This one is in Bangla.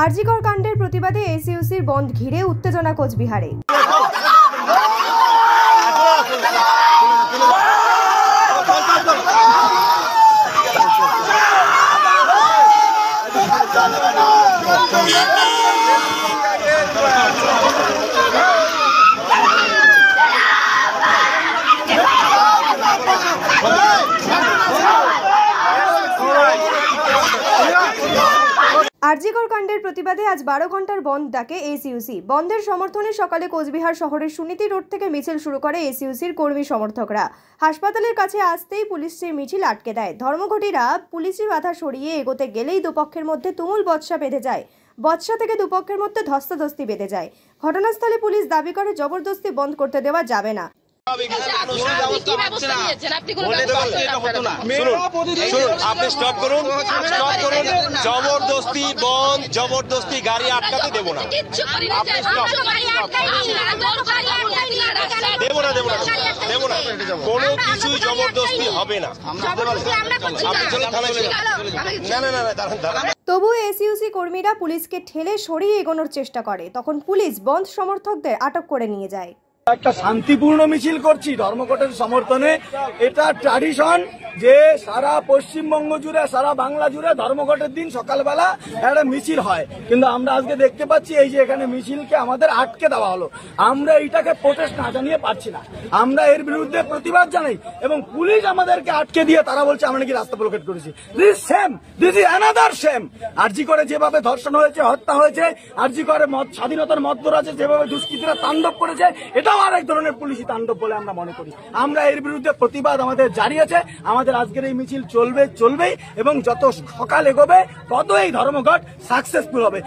আরজিকর কাণ্ডের প্রতিবাদে এসইউসির বন্ধ ঘিরে উত্তেজনা কোচবিহারে। আরজিকর কাণ্ডের প্রতিবাদে আজ 12 ঘন্টার বন্ধ ডাকে এসইউসি। বন্ধের সমর্থনে সকালে কোচবিহার শহরের সুনীতি রোড থেকে মিছিল শুরু করে এসইউসির কর্মী সমর্থকরা। হাসপাতালের কাছে আসতেই পুলিশ সেই মিছিল আটকে দেয়। ধর্মঘটীরা পুলিশি বাধা সরিয়ে এগোতে গেলেই দুপক্ষের মধ্যে তুমুল বচসা বেঁধে যায়। বচসা থেকে দুপক্ষের মধ্যে ধস্তাধস্তি বেঁধে যায়। ঘটনাস্থলে পুলিশ দাবি করে জবরদস্তি বন্ধ করতে দেওয়া যাবে না। আপনি স্টপ করুন, জবরদস্তি বন্ধ, জবরদস্তি গাড়ি আটকাতে দেবো না, দেবো না, কোনো কিছুই জবরদস্তি হবে না। তবুও এসইউসি কর্মীরা পুলিশকে ঠেলে সরিয়ে এগোনোর চেষ্টা করে, তখন পুলিশ বন্ধ সমর্থকদের আটক করে নিয়ে যায়। একটা শান্তিপূর্ণ মিছিল করছি ধর্মঘটের সমর্থনে। এটা ট্র্যাডিশন যে সারা পশ্চিমবঙ্গ জুড়ে, সারা বাংলা জুড়ে ধর্মঘটের দিন সকালবেলা একটা মিছিল হয়, কিন্তু আমরা আজকে দেখতে পাচ্ছি এই যে এখানে মিছিলকে আমাদের আটকে দেওয়া হলো। আমরা এইটাকে প্রোটেস্ট না জানিয়ে পারছি না, আমরা এর বিরুদ্ধে প্রতিবাদ জানাই এবং পুলিশ আমাদেরকে আটকে দিয়ে তারা বলছে আমরা নাকি রাস্তা ব্লকেট করেছি। This same, this is another same. RG করে যেভাবে ধর্ষণ হয়েছে, হত্যা হয়েছে, আরজি করে স্বাধীনতার মধ্যরাজ্যে যেভাবে দুষ্কৃতীরা তাণ্ডব করেছে, এটাও আরেক ধরনের পুলিশি তাণ্ডব বলে আমরা মনে করি। আমরা এর বিরুদ্ধে প্রতিবাদ আমাদের জারি আছে। আমাদের আজকের এই মিছিল চলবেই এবং যত সকাল এগোবে তত এই ধর্মঘট সাকসেসফুল হবে।